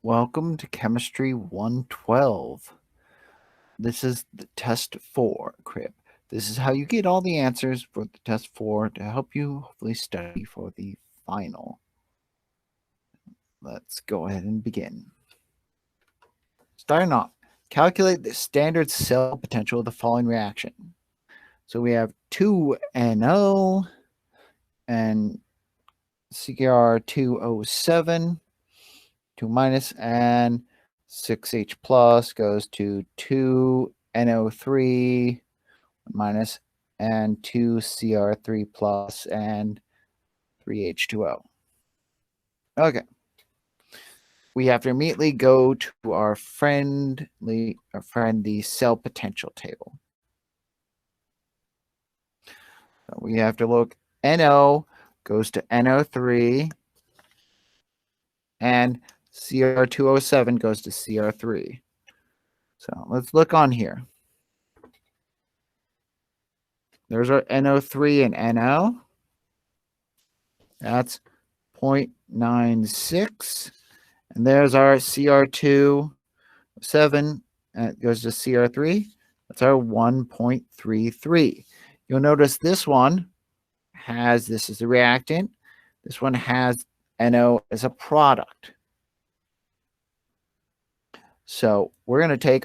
Welcome to Chemistry 112. This is the test 4 crib. This is how you get all the answers for the test 4 to help you hopefully study for the final. Let's go ahead and begin. Starting off, calculate the standard cell potential of the following reaction. So we have 2NO and Cr2O7, 2 minus, and 6H plus goes to 2NO3 minus and 2Cr3 plus and 3H2O. Okay. We have to immediately go to our friend, the cell potential table. So we have to look, NO goes to NO3 and Cr2O7 goes to Cr3. So let's look on here. There's our NO3 and NO. That's 0.96. And there's our Cr2, 7, and it goes to Cr3. That's our 1.33. You'll notice this one has, this is the reactant. This one has NO as a product. So we're going to take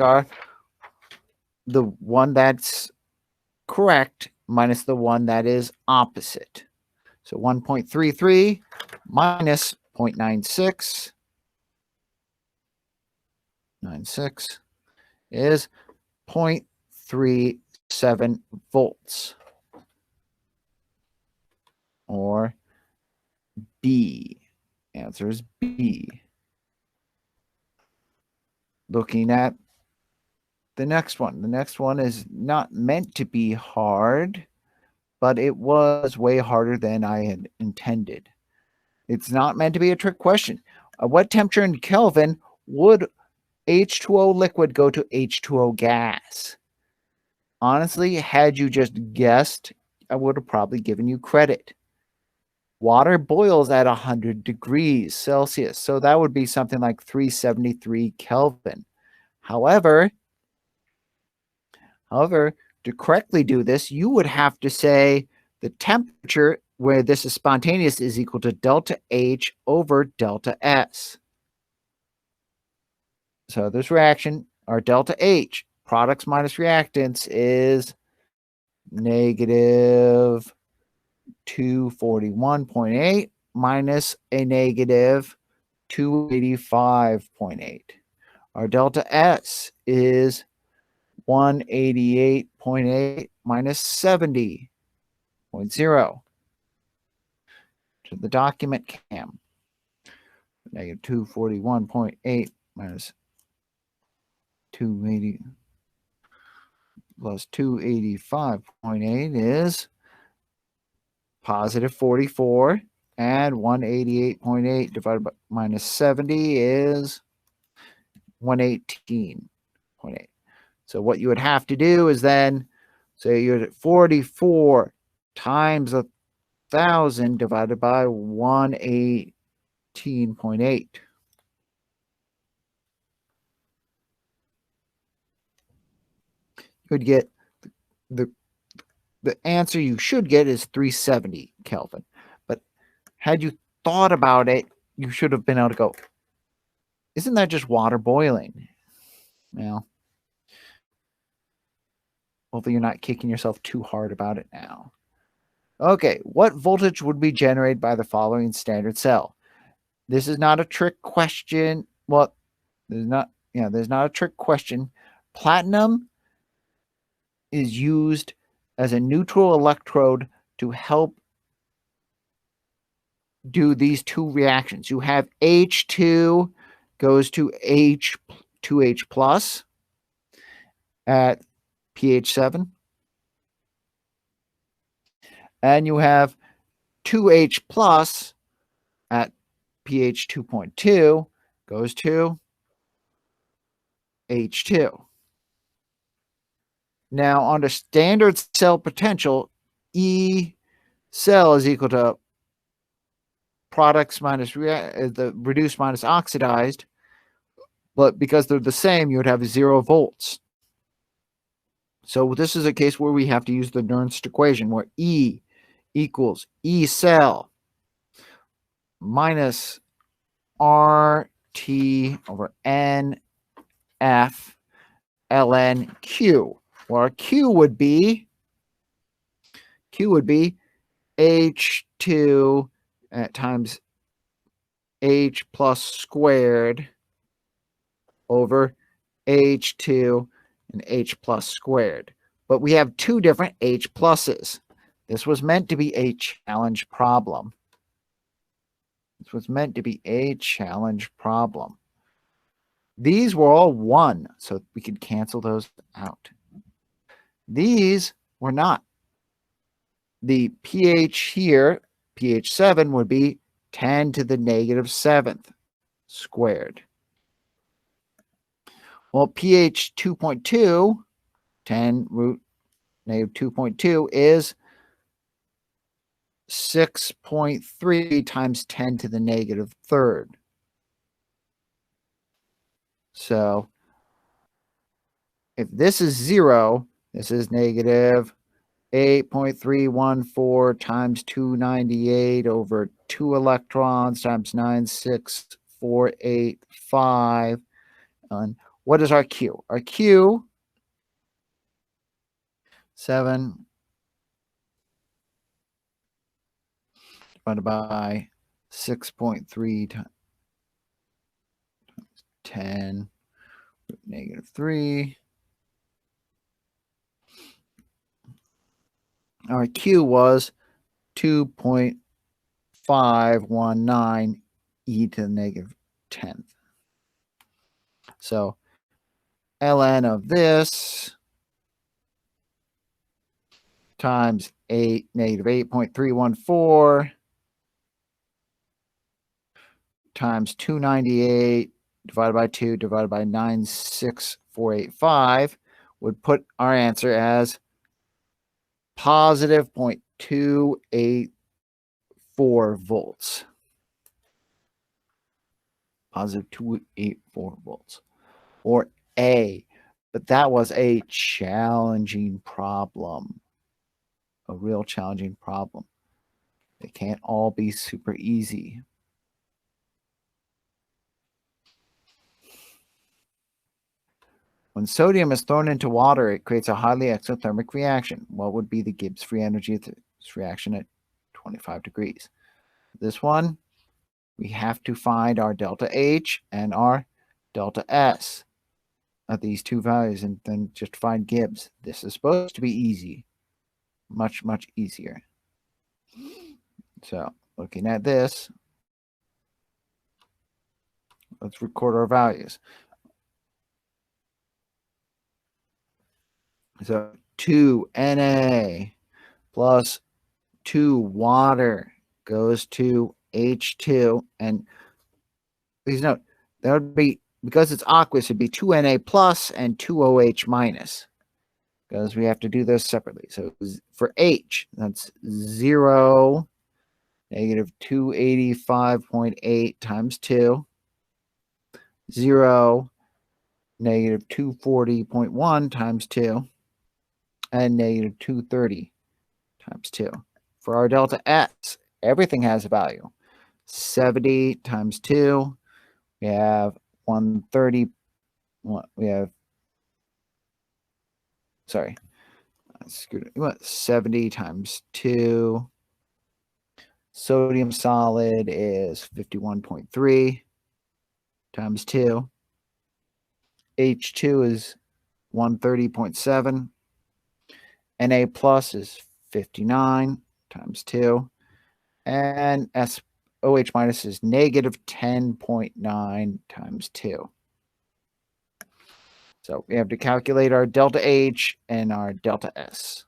the one that's correct minus the one that is opposite. So 1.33 minus 0.96 is 0.37 volts, or B. Answer is B. Looking at the next one. The next one is not meant to be hard, but it was way harder than I had intended. It's not meant to be a trick question. At what temperature in Kelvin would H2O liquid go to H2O gas? Honestly, had you just guessed, I would have probably given you credit. Water boils at 100 degrees Celsius, so that would be something like 373 Kelvin. However, to correctly do this, you would have to say the temperature where this is spontaneous is equal to delta H over delta S. So this reaction, our delta H, products minus reactants, is negative 241.8 minus a negative 285.8. Our delta S is 188.8 minus 70.0. To the document cam. Negative 241.8 minus 280 plus 285.8 is positive 44, and 188.8 divided by minus 70 is 118.8. So what you would have to do is then say you're at 44 times 1,000 divided by 118.8. You would get the answer you should get is 370 Kelvin. But had you thought about it, you should have been able to go, isn't that just water boiling? Well, hopefully you're not kicking yourself too hard about it now. Okay, what voltage would be generated by the following standard cell? This is not a trick question. Well, there's not a trick question. Platinum is used as a neutral electrode to help do these two reactions. You have H2 goes to H2H plus at pH 7. And you have 2H plus at pH 2.2 goes to H2. Now, on the standard cell potential, E cell is equal to products minus the reduced minus oxidized But because they're the same, you would have 0 volts. So this is a case where we have to use the Nernst equation, where E equals E cell minus RT over NF ln Q. Well, Q would be H2 times H plus squared over H2 and H plus squared. But we have 2 different H pluses. This was meant to be a challenge problem. These were all 1, so we could cancel those out. These were not. The pH here, pH 7, would be 10 to the negative 7th squared. Well, pH 2.2, 10 root negative 2.2 is 6.3 times 10 to the negative 3rd. So if this is 0, this is negative 8.314 times 298 over 2 electrons times 96485. And what is our Q? Our Q, 7 divided by 6.3 times 10 negative 3. Our Q was 2.519 e to the negative 10th. So ln of this times negative 8.314 times 298 divided by 2 divided by 96485 would put our answer as positive 0.284 volts. Positive 284 volts. Or A. But that was a challenging problem. A real challenging problem. They can't all be super easy. When sodium is thrown into water, it creates a highly exothermic reaction. What would be the Gibbs free energy of this reaction at 25 degrees? This one, we have to find our delta H and our delta S of these 2 values, and then just find Gibbs. This is supposed to be easy. Much, much easier. So, looking at this, let's record our values. So 2 Na plus 2 water goes to H2. And please note, that would be, because it's aqueous, it'd be 2 Na plus and 2 OH minus, because we have to do those separately. So for H, that's 0, negative 285.8 times 2, 0, negative 240.1 times 2, and negative 230 times 2. For our delta S, everything has a value. 70 times 2, we have 130, we have, sorry, I screwed it. 70 times 2, sodium solid is 51.3 times 2, H2 is 130.7, Na plus is 59 times 2, and OH minus is negative 10.9 times 2. So we have to calculate our delta H and our delta S.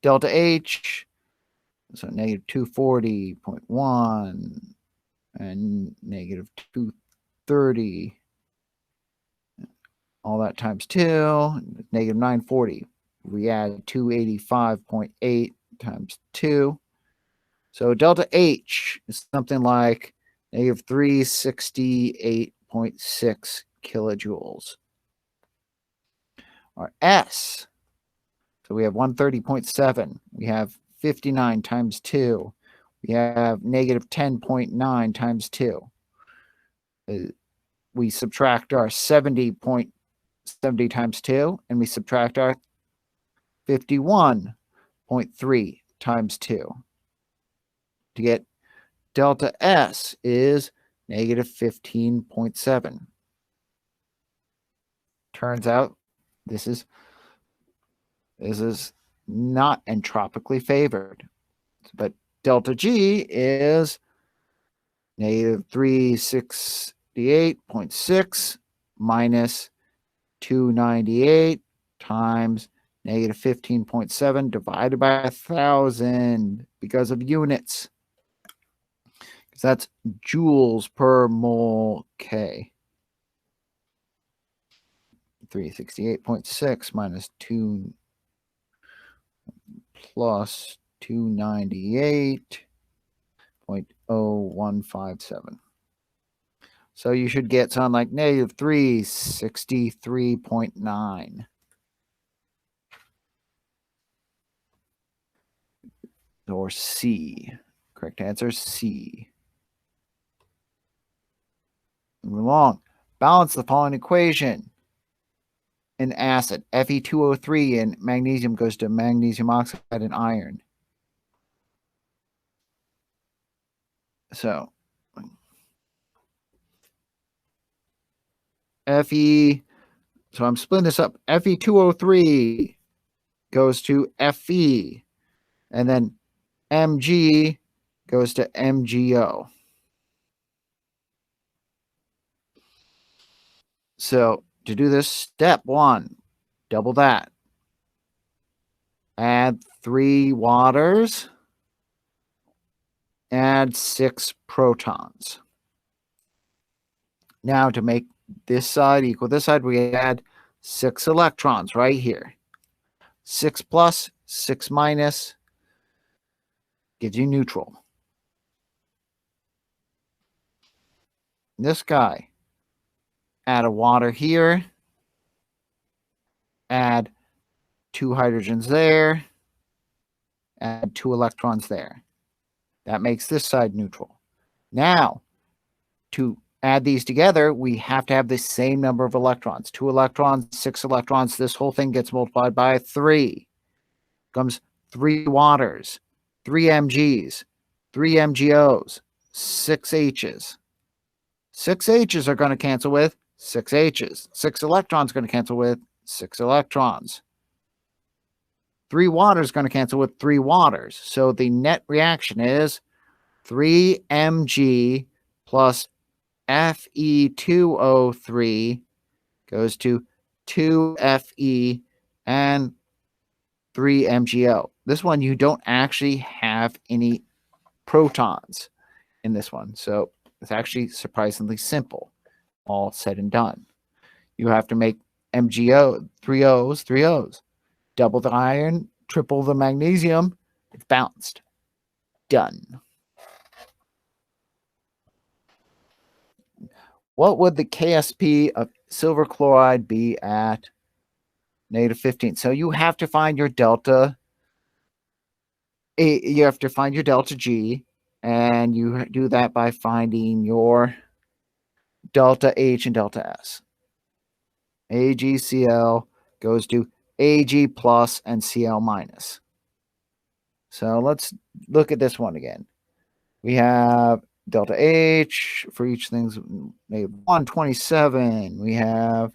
Delta H, so negative 240.1 and negative 230, all that times 2, negative 940. We add 285.8 times 2. So delta H is something like negative 368.8 58.6 kilojoules. Our S, so we have 130.7. We have 59 times 2. We have negative 10.9 times 2. We subtract our 70.70 times 2, and we subtract our 51.3 times 2. To get delta S is negative 15.7. Turns out this is not entropically favored. But delta G is negative 368.6 minus 298 times negative 15.7 divided by 1,000 because of units. Because that's joules per mole K. 368.6 minus 2 plus 298.0157. So you should get something like negative 363.9. Or C. Correct answer is C. Moving along. Balance the following equation. An acid, Fe2O3, and magnesium goes to magnesium oxide and iron. So, Fe, so I'm splitting this up. Fe2O3 goes to Fe, and then Mg goes to MgO. So, to do this, step 1, double that. Add 3 waters. Add 6 protons. Now, to make this side equal this side, we add 6 electrons right here. 6 plus, 6 minus gives you neutral. This guy, add a water here, add 2 hydrogens there, add 2 electrons there. That makes this side neutral. Now, to add these together, we have to have the same number of electrons. 2 electrons, 6 electrons. This whole thing gets multiplied by 3. Comes 3 waters, 3 Mgs, 3 MgOs, 6 Hs. 6 H's are going to cancel with 6 H's. 6 electrons are going to cancel with 6 electrons. 3 waters is going to cancel with 3 waters. So the net reaction is 3 Mg plus Fe2O3 goes to 2 Fe and 3 MgO. This one, you don't actually have any protons in this one. So it's actually surprisingly simple, all said and done. You have to make MgO, 3 O's, 3 O's. Double the iron, triple the magnesium. It's balanced. Done. What would the KSP of silver chloride be at negative 15? So you have to find your delta. You have to find your delta G, and you do that by finding your delta H and delta S. AgCl goes to Ag plus and Cl minus. So let's look at this one again. We have delta H for each thing's negative 127. We have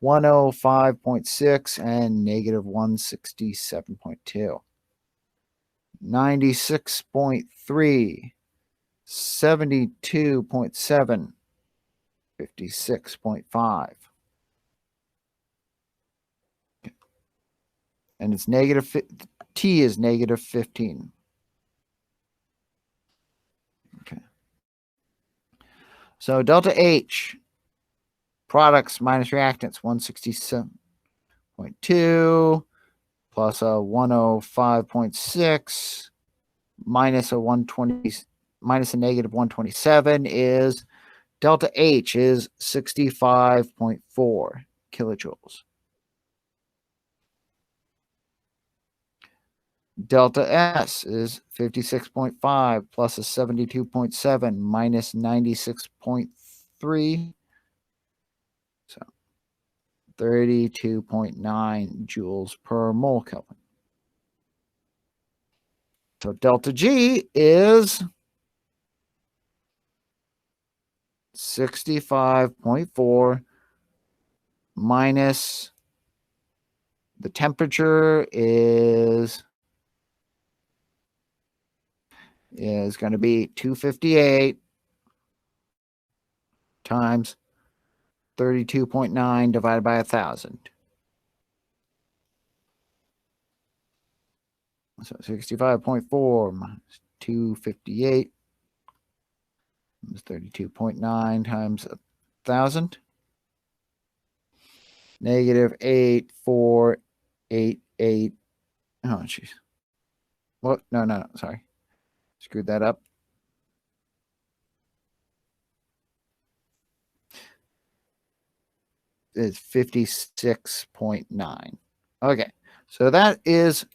105.6 and negative 167.2. 96.3, 72.7, 56.5. And it's negative, T is negative 15. Okay. So delta H, products minus reactants, 167.2 plus a 105.6 minus a 120 minus a negative 127 is Delta H is 65.4 kilojoules. Delta S is 56.5 plus a 72.7 minus 96.3. So 32.9 joules per mole Kelvin. So delta G is 65.4 minus the temperature is going to be 258 times 32.9 divided by 1,000. So 65.4 minus 258 is 32.9 times 1,000. Negative 8488. Oh, jeez. What? No. Sorry. Screwed that up. It's 56.9. Okay. So that is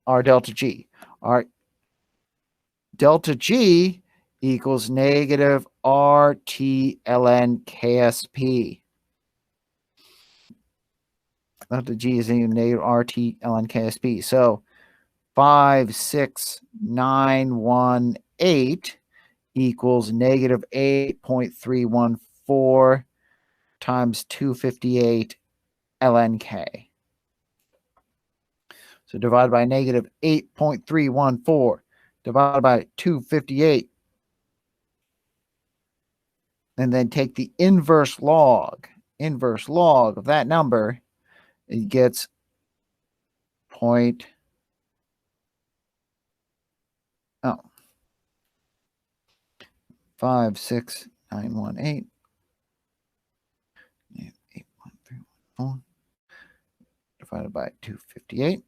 our delta G. Our delta G equals negative RT ln KSP. Delta G is negative RT ln KSP. So 56918 equals negative 8.314 times 258 ln K. So divided by negative 8.314 divided by 258. And then take the inverse log of that number. It gets 56918 8.314 divided by 258.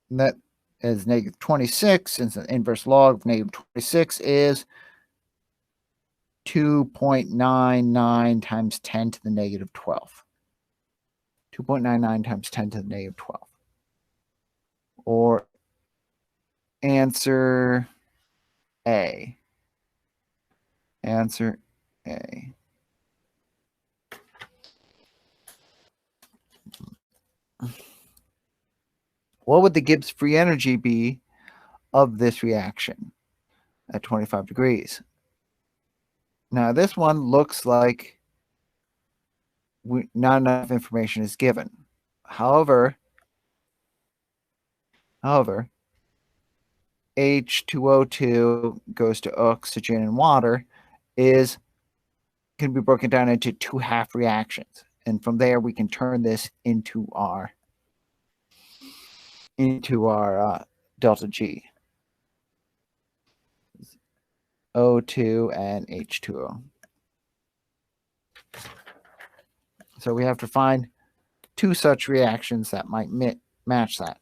And that is negative 26, since the inverse log of negative 26 is 2.99 times 10 to the negative 12. 2.99 times 10 to the negative 12. Or answer A. Answer A. What would the Gibbs free energy be of this reaction at 25 degrees? Now, this one looks like not enough information is given. However, H2O2 goes to oxygen and water can be broken down into two half reactions. And from there, we can turn this into our delta G. O2 and H2O. So we have to find two such reactions that might match that.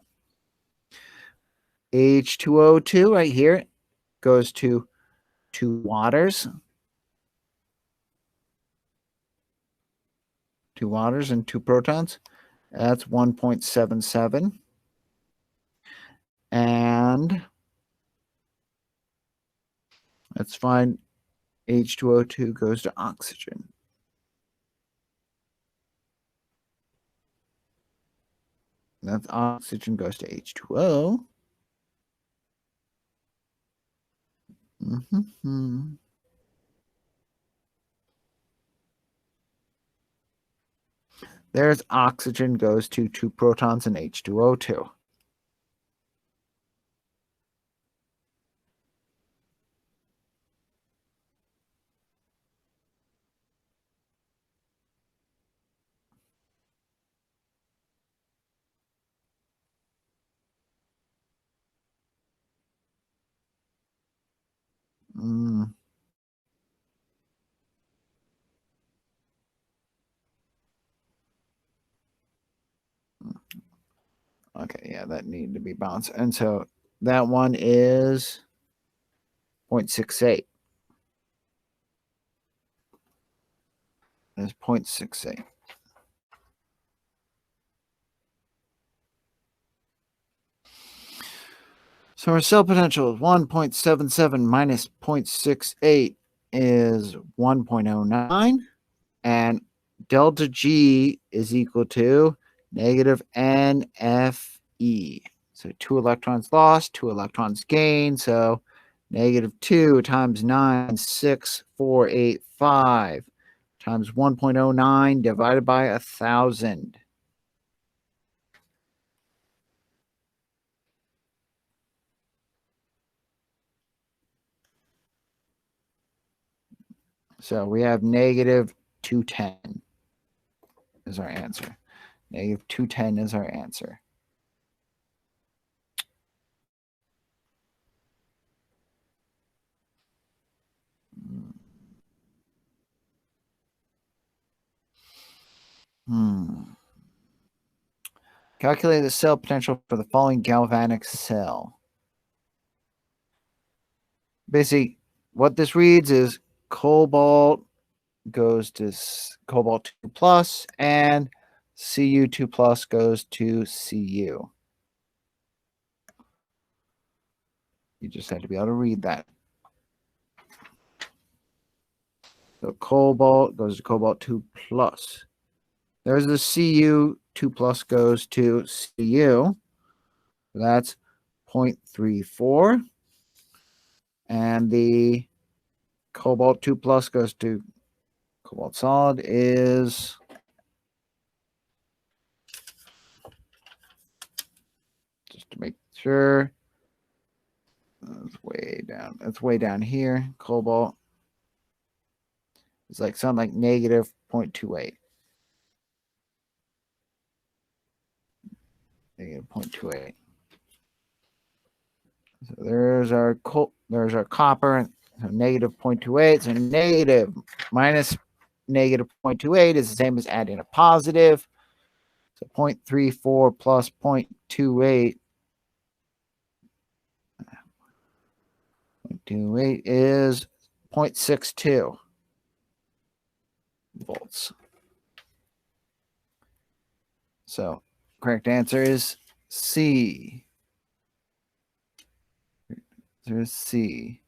H2O2 right here goes to two waters. Two waters and two protons. That's 1.77. And let's find H2O2 goes to oxygen. That's oxygen goes to H2O. There's oxygen goes to two protons in H2O2. Okay, yeah, that needed to be balanced. And so that one is 0.68. is 0.68. So our cell potential is 1.77 minus 0.68 is 1.09. And delta G is equal to negative NFE. So 2 electrons lost, 2 electrons gained. So negative 2 times 96485 times 1.09 divided by 1,000. So we have negative 210 is our answer. Negative 210 is our answer. Calculate the cell potential for the following galvanic cell. Basically, what this reads is cobalt goes to cobalt 2 plus and Cu2 plus goes to Cu. You just had to be able to read that. So cobalt goes to cobalt 2 plus. There's the Cu2 plus goes to Cu. That's 0.34. And the cobalt 2 plus goes to cobalt solid is just to make sure. That's way down. That's way down here. Cobalt is like something like negative 0.28. Negative 0.28. So there's our copper. So negative 0.28. So negative minus negative 0.28 is the same as adding a positive. So 0.34 plus 0.28. 0.28 is 0.62 volts. So correct answer is C. There's C.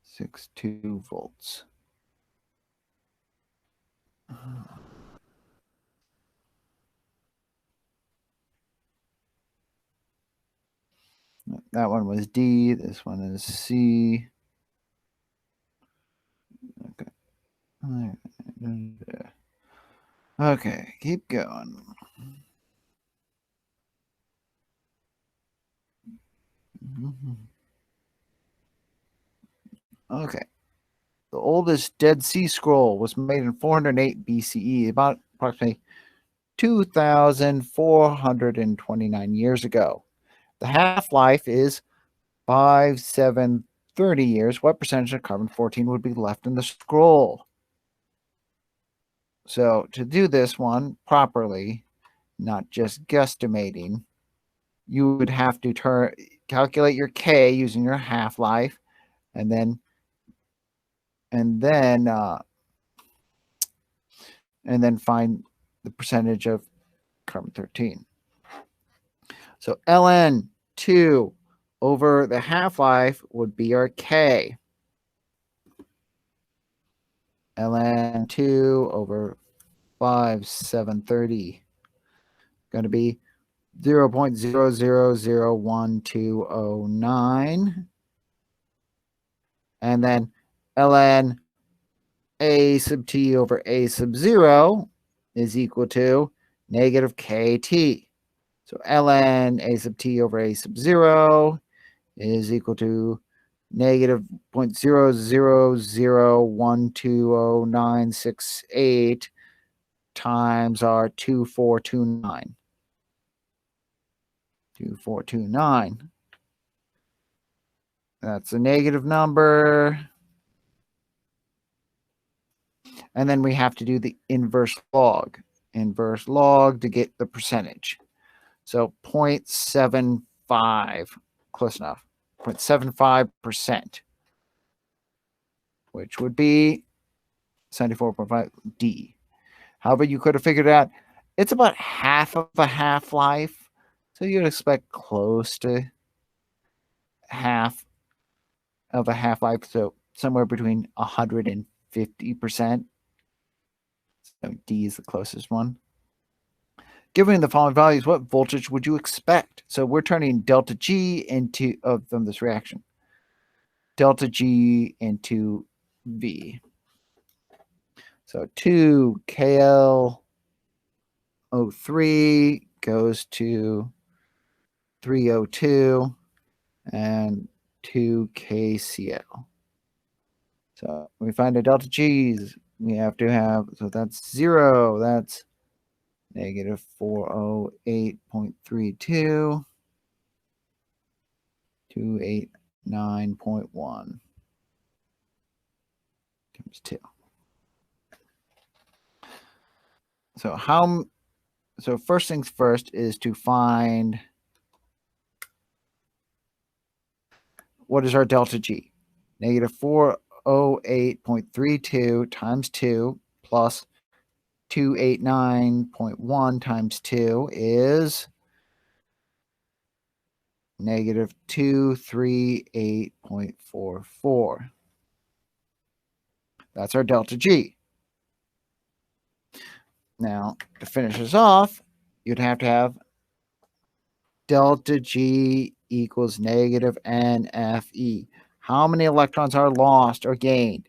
62 volts. That one was D. This one is C. Okay. Okay, keep going. Okay. The oldest Dead Sea Scroll was made in 408 BCE, about approximately 2,429 years ago. The half-life is 5,730 years. What percentage of carbon-14 would be left in the scroll? So to do this one properly, not just guesstimating, you would have to calculate your K using your half-life, and then find the percentage of carbon-13. So ln2 over the half-life would be our K. ln2 over 5,730 going to be 0.000129. And then ln a sub t over a sub 0 is equal to negative kt. So ln a sub t over a sub 0 is equal to negative 0.0001200968 times our 2429. 2429. That's a negative number. And then we have to do the inverse log. Inverse log to get the percentage. So 0.75, close enough. 0.75%, which would be 74.5 D. However, you could have figured out it's about half of a half-life, so you'd expect close to half of a half-life, so somewhere between 150%. So D is the closest one. Given the following values, what voltage would you expect? So we're turning delta G into, from this reaction, delta G into V. So 2 KL03 goes to 302 and 2 KCL. So we find the delta G's, we have to have, so that's 0, that's negative 408.32, 289.1 times 2. So first things first is to find what is our delta G. Negative 408.32 times 2 plus 289.1 times 2 is negative 238.44. That's our delta G. Now, to finish this off, you'd have to have delta G equals negative NFE. How many electrons are lost or gained?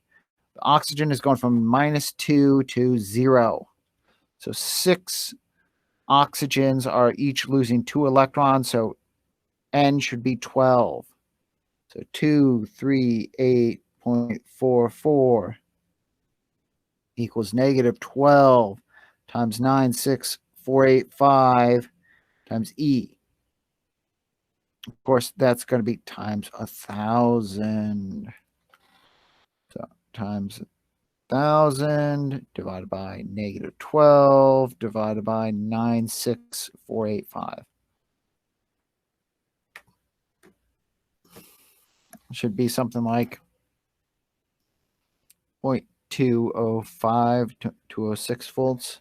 The oxygen is going from -2 to 0. So 6 oxygens are each losing 2 electrons, so N should be 12. So 238.44 equals negative 12 times 96485 times E. Of course, that's going to be times 1,000. So times 1,000 divided by negative 12 divided by 96485. Should be something like 0.205 to 206 volts.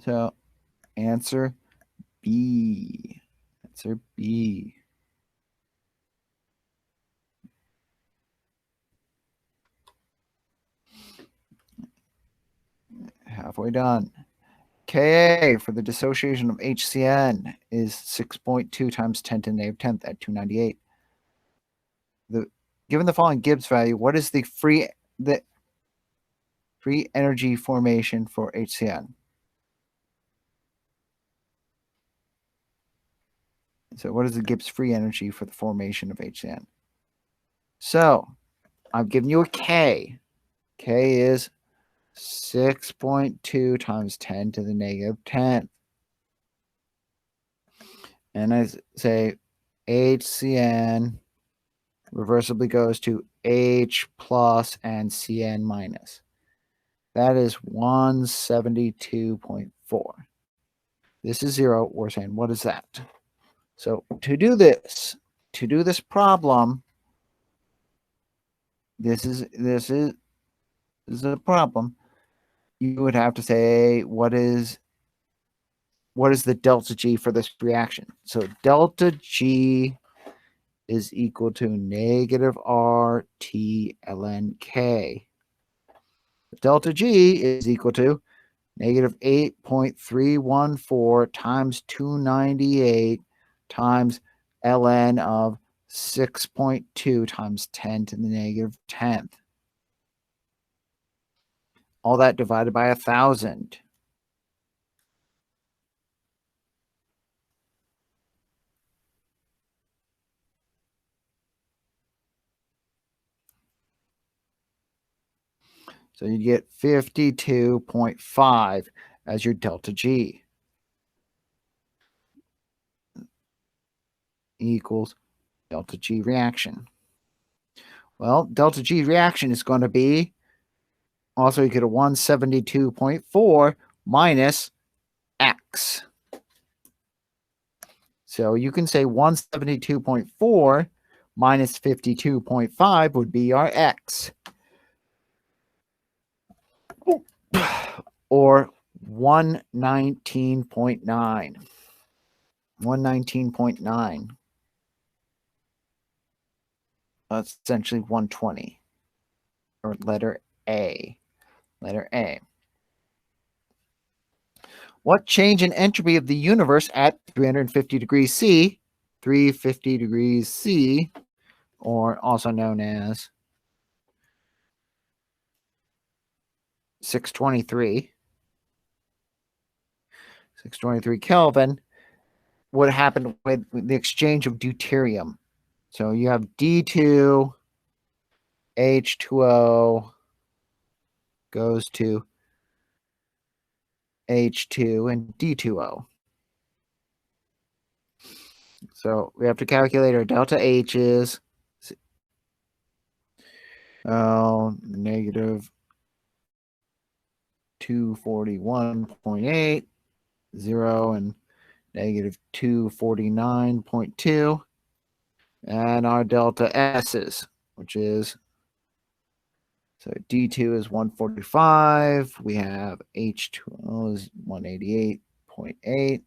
So answer B. Answer B. Halfway done. Ka for the dissociation of HCN is 6.2 times 10 to the negative 10th at 298. Given the following Gibbs value, what is the free energy formation for HCN? So what is the Gibbs free energy for the formation of HCN? So I've given you a K. K is 6.2 times 10 to the negative 10th. And I say HCN reversibly goes to H plus and Cn minus. That is 172.4. This is 0. We're saying, what is that? So to do this problem, this is a problem. You would have to say, what is the delta G for this reaction? So delta G is equal to negative RT ln K. Delta G is equal to negative 8.314 times 298 times ln of 6.2 times 10 to the negative 10th. All that divided by 1,000. So you get 52.5 as your delta G. Equals delta G reaction. Well, delta G reaction is going to be, also you get a 172.4 minus X. So you can say 172.4 minus 52.5 would be our x. Or 119.9. 119.9. That's essentially 120. Or letter A. Letter A. What change in entropy of the universe at 350 degrees C, 350 degrees C, or also known as 623 Kelvin, would happen with the exchange of deuterium? So you have D2, H2O goes to H2 and D2O. So we have to calculate our delta H's. Negative 241.8, 0, and negative 249.2. And our delta S's, which is, so D2 is 145. We have H2O is 188.8,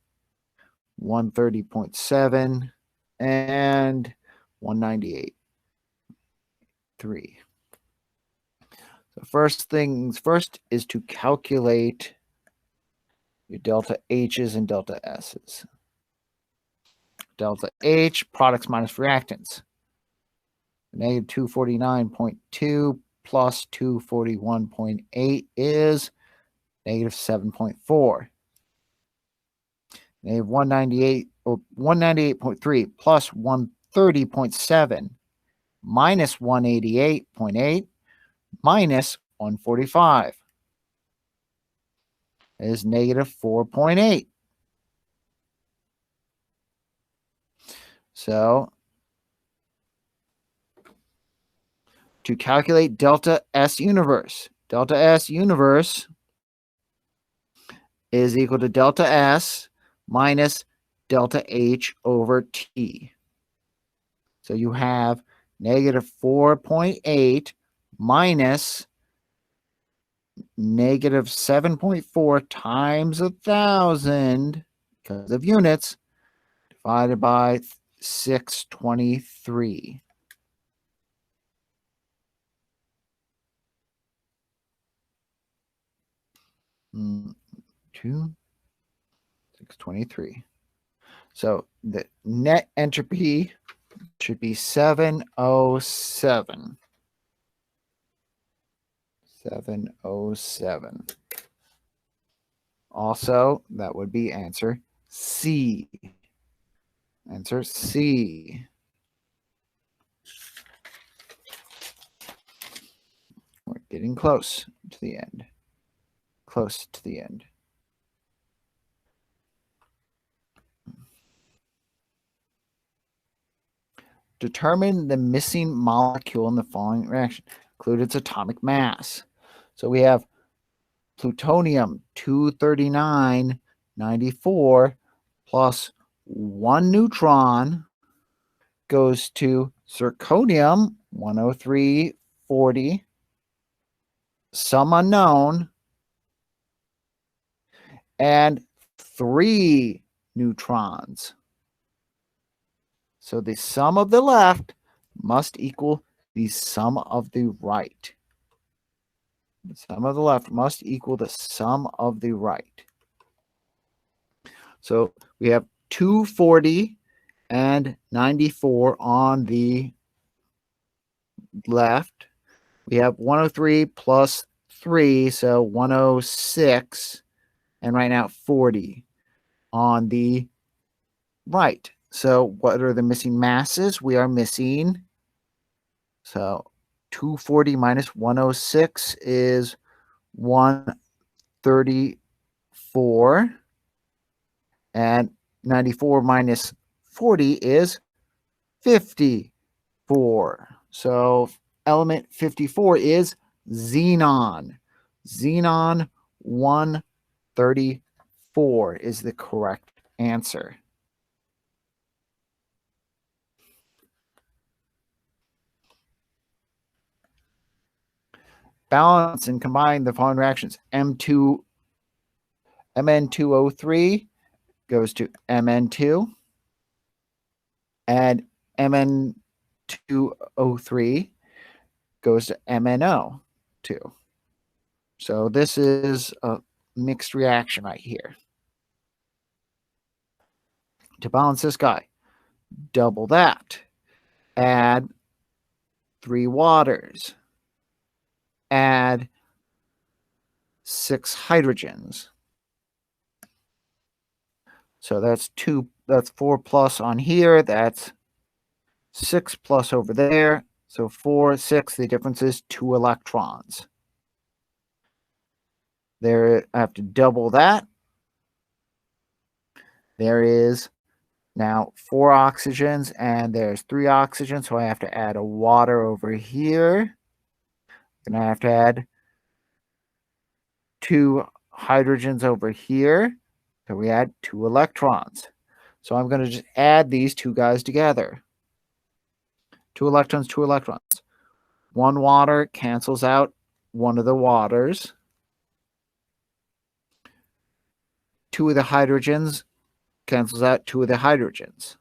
130.7, and 198.3. So first things first is to calculate your delta H's and delta S's. Delta H, products minus reactants. Negative 249.2 plus 241.8 is negative 7.4. Negative 198.3 plus 130.7 minus 188.8 minus 145 is negative 4.8. So to calculate delta S universe is equal to delta S minus delta H over T. So you have negative 4.8 minus negative 7.4 times 1,000, because of units, divided by 623. Two, 623. So the net entropy should be 707. 707. Also, that would be answer C. Answer C. We're getting close to the end. Close to the end. Determine the missing molecule in the following reaction. Include its atomic mass. So we have plutonium 239.94 plus 1 neutron goes to zirconium 103.40, some unknown, and 3 neutrons. So the sum of the left must equal the sum of the right. The sum of the left must equal the sum of the right. So we have 240 and 94 on the left. We have 103 plus 3, so 106, and right now 40 on the right. So what are the missing masses? We are missing, so 240 minus 106 is 134, and 94 minus 40 is 54. So element 54 is xenon. Xenon 134 is the correct answer. balance and combine the following reactions. Mn2O3 goes to Mn2. Add Mn2O3 goes to MnO2. So this is a mixed reaction right here. To balance this guy, double that. Add 3 waters. Add 6 hydrogens. So that's 4 plus on here. That's 6 plus over there. So 4, 6, the difference is 2 electrons. There, I have to double that. There is now 4 oxygens, and there's 3 oxygens, so I have to add a water over here. And I have to add 2 hydrogens over here. So we add 2 electrons. So I'm going to just add these 2 guys together. 2 electrons, 2 electrons. 1 water cancels out one of the waters. 2 of the hydrogens cancels out 2 of the hydrogens.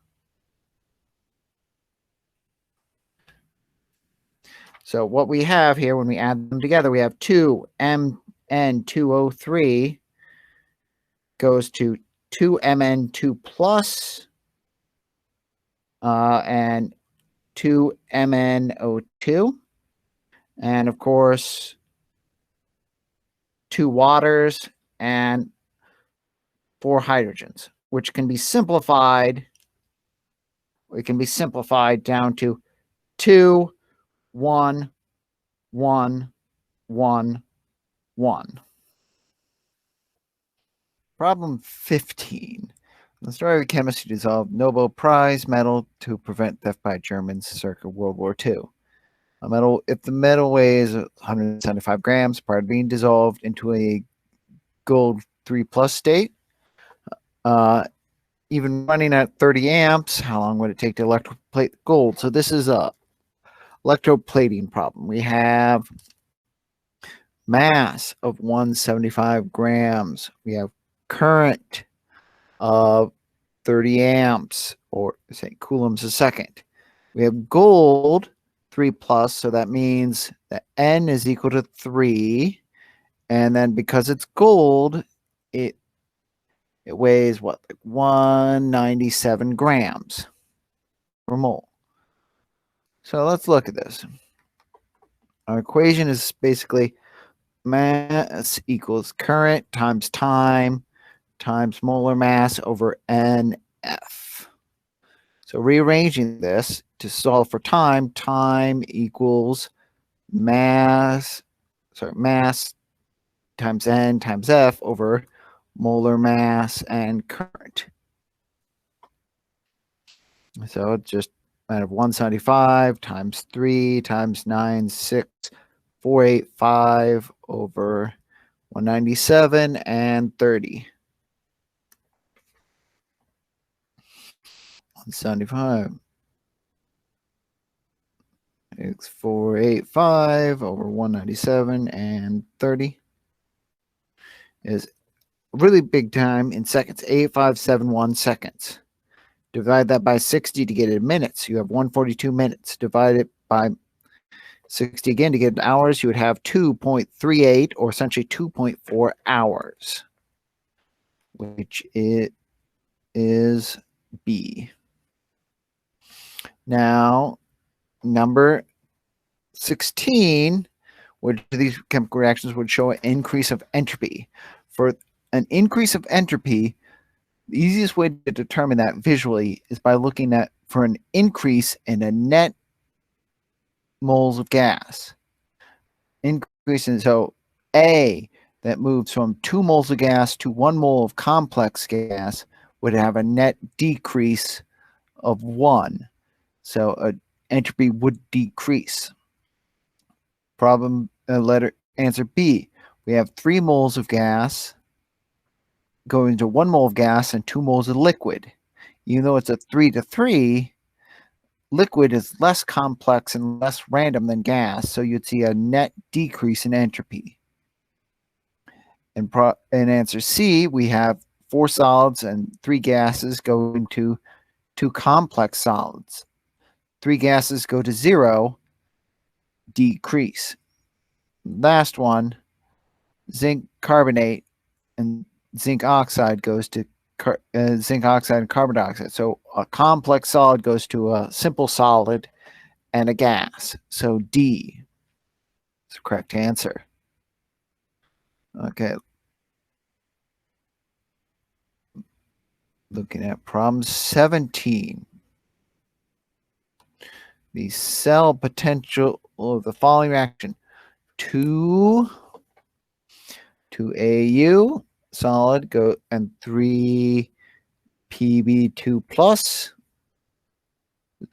So what we have here, when we add them together, we have 2 Mn2O3 goes to 2 Mn2 plus and 2 MnO2. And of course, 2 waters and 4 hydrogens, which can be simplified. It can be simplified down to 2, 1, 1, 1, 1. Problem 15. The story of chemists who dissolved Nobel Prize medal to prevent theft by Germans circa World War II. A metal, if the metal weighs 175 grams prior to being dissolved into a gold 3 plus state, even running at 30 amps, how long would it take to electroplate gold? So this is a electroplating problem. We have mass of 175 grams. We have current of 30 amps, or say coulombs a second. We have gold 3 plus, so that means that N is equal to 3, and then because it's gold, it weighs what, like 197 grams per mole. So let's look at this. Our equation is basically mass equals current times time times molar mass over NF. So rearranging this to solve for time, time equals mass times N times F over molar mass and current. So it's just out of 175 times 3 times 96485 over 197 and 30. 175 is 485 over 197 and 30 is really big time in seconds, 8571 seconds. Divide that by 60 to get it in minutes. You have 142 minutes. Divide it by 60 again to get it in hours. You would have 2.38, or essentially 2.4 hours, which it is B. Now, number 16, which these chemical reactions would show an increase of entropy. For an increase of entropy, the easiest way to determine that visually is by looking at for an increase in a net moles of gas. Increase in, so A that moves from 2 moles of gas to 1 mole of complex gas would have a net decrease of 1. So entropy would decrease. Problem answer B. We have 3 moles of gas going to 1 mole of gas and 2 moles of liquid. Even though it's a 3 to 3, liquid is less complex and less random than gas, so you'd see a net decrease in entropy. In answer C, we have 4 solids and 3 gases going to 2 complex solids. 3 gases go to 0, decrease. Last one, zinc carbonate and zinc oxide goes to zinc oxide and carbon dioxide. So a complex solid goes to a simple solid and a gas. So D is the correct answer. Okay. Looking at problem 17. The cell potential of the following reaction: 2 AU solid go and 3 PB2 plus,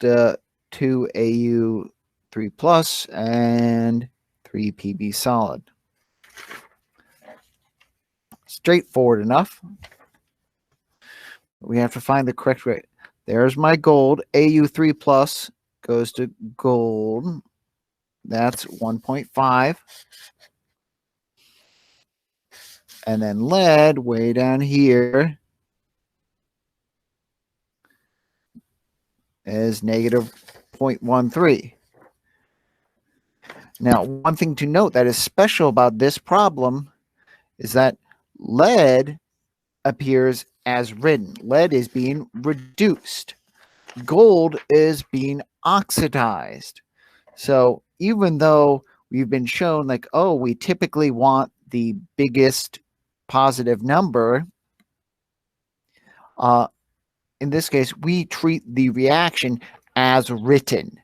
the 2 AU 3 plus, and 3 PB solid. Straightforward enough. We have to find the correct rate. There's my gold. AU3 plus goes to gold. That's 1.5. And then lead way down here is negative 0.13. Now, one thing to note that is special about this problem is that lead appears as written. Lead is being reduced. Gold is being oxidized. So even though we've been shown like, oh, we typically want the biggest positive number, in this case, we treat the reaction as written.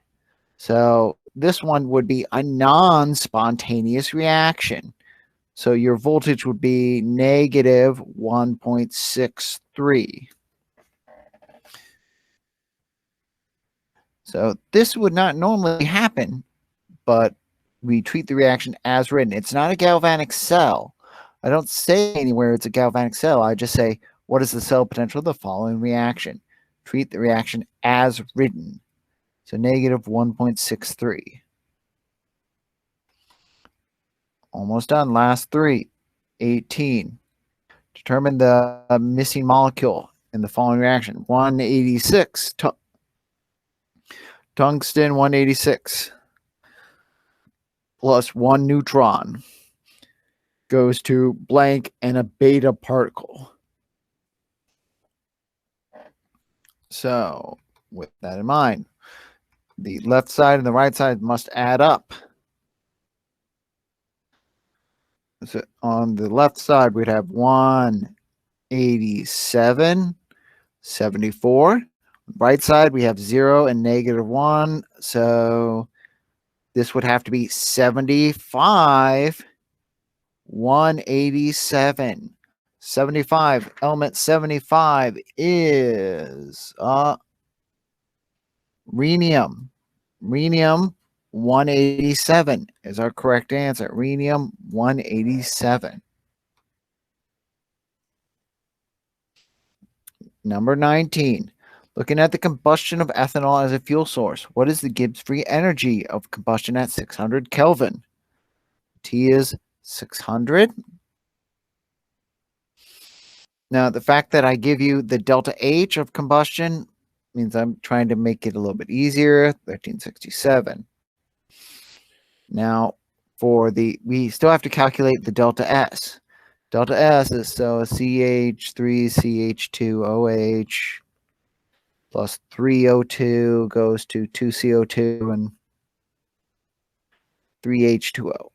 So this one would be a non-spontaneous reaction. So your voltage would be negative 1.63. So this would not normally happen, but we treat the reaction as written. It's not a galvanic cell. I don't say anywhere it's a galvanic cell. I just say, what is the cell potential of the following reaction? Treat the reaction as written. So negative 1.63. Almost done. Last 3. 18. Determine the missing molecule in the following reaction. 186. Tungsten 186 plus 1 neutron goes to blank and a beta particle. So with that in mind, the left side and the right side must add up. So on the left side, we'd have 187, 74. Right side, we have 0 and negative 1. So this would have to be 75, 187. 75, element 75 is rhenium. Rhenium 187 is our correct answer. Rhenium 187. Number 19. Looking at the combustion of ethanol as a fuel source, what is the Gibbs free energy of combustion at 600 Kelvin? T is 600. Now, the fact that I give you the delta H of combustion means I'm trying to make it a little bit easier, 1367. Now, we still have to calculate the delta S. Delta S is so CH3CH2OH plus 3O2 goes to 2CO2 and 3H2O.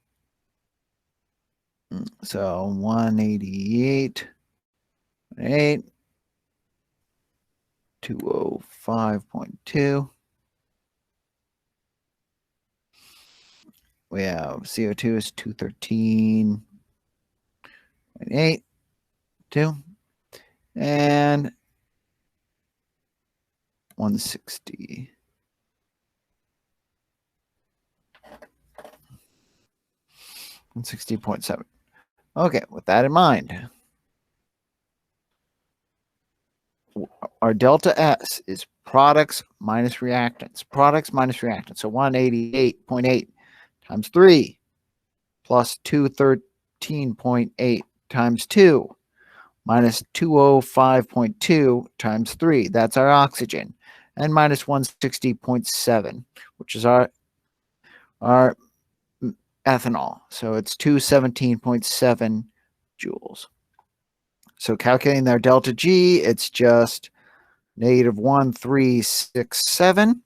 So 188, 205.2. We have CO2 is 213.8, 2, and 160. 160.7. Okay, with that in mind, our delta S is products minus reactants. Products minus reactants. So 188.8 times 3 plus 213.8 times 2 minus 205.2 times 3. That's our oxygen. And minus 160.7, which is our ethanol. So it's 217.7 joules. So calculating our delta G, it's just negative 1367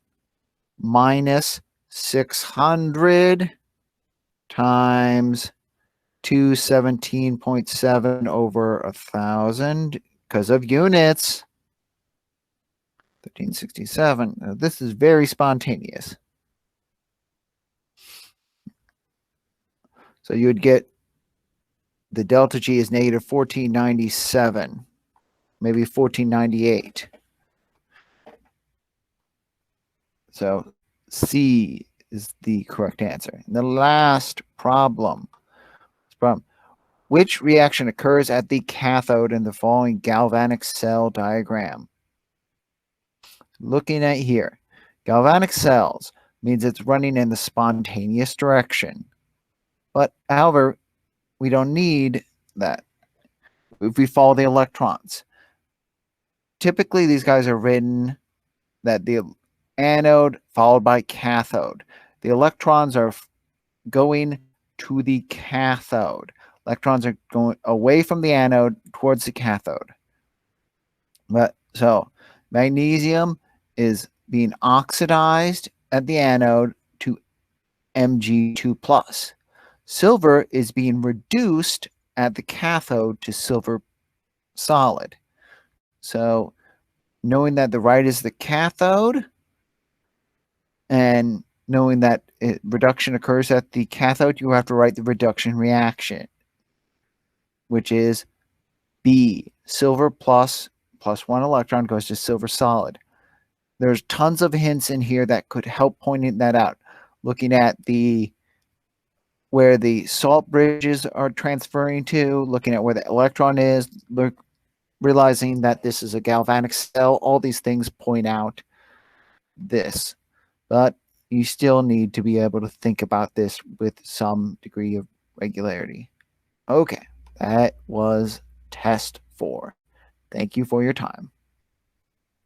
minus 600 times 217.7 over 1,000 because of units. 1367. Now, this is very spontaneous. So you would get the delta G is negative 1497, maybe 1498. So C is the correct answer. And the last problem. Which reaction occurs at the cathode in the following galvanic cell diagram? Looking at here, galvanic cells means it's running in the spontaneous direction. But however, we don't need that if we follow the electrons. Typically, these guys are written that the anode followed by cathode. The electrons are going to the cathode. Electrons are going away from the anode towards the cathode. But so magnesium is being oxidized at the anode to Mg2+. Silver is being reduced at the cathode to silver solid. So knowing that the right is the cathode and knowing that reduction occurs at the cathode, you have to write the reduction reaction, which is B. Silver plus 1 electron goes to silver solid. There's tons of hints in here that could help pointing that out. Looking at where the salt bridges are transferring to, looking at where the electron is, realizing that this is a galvanic cell. All these things point out this. But you still need to be able to think about this with some degree of regularity. Okay, that was test 4. Thank you for your time.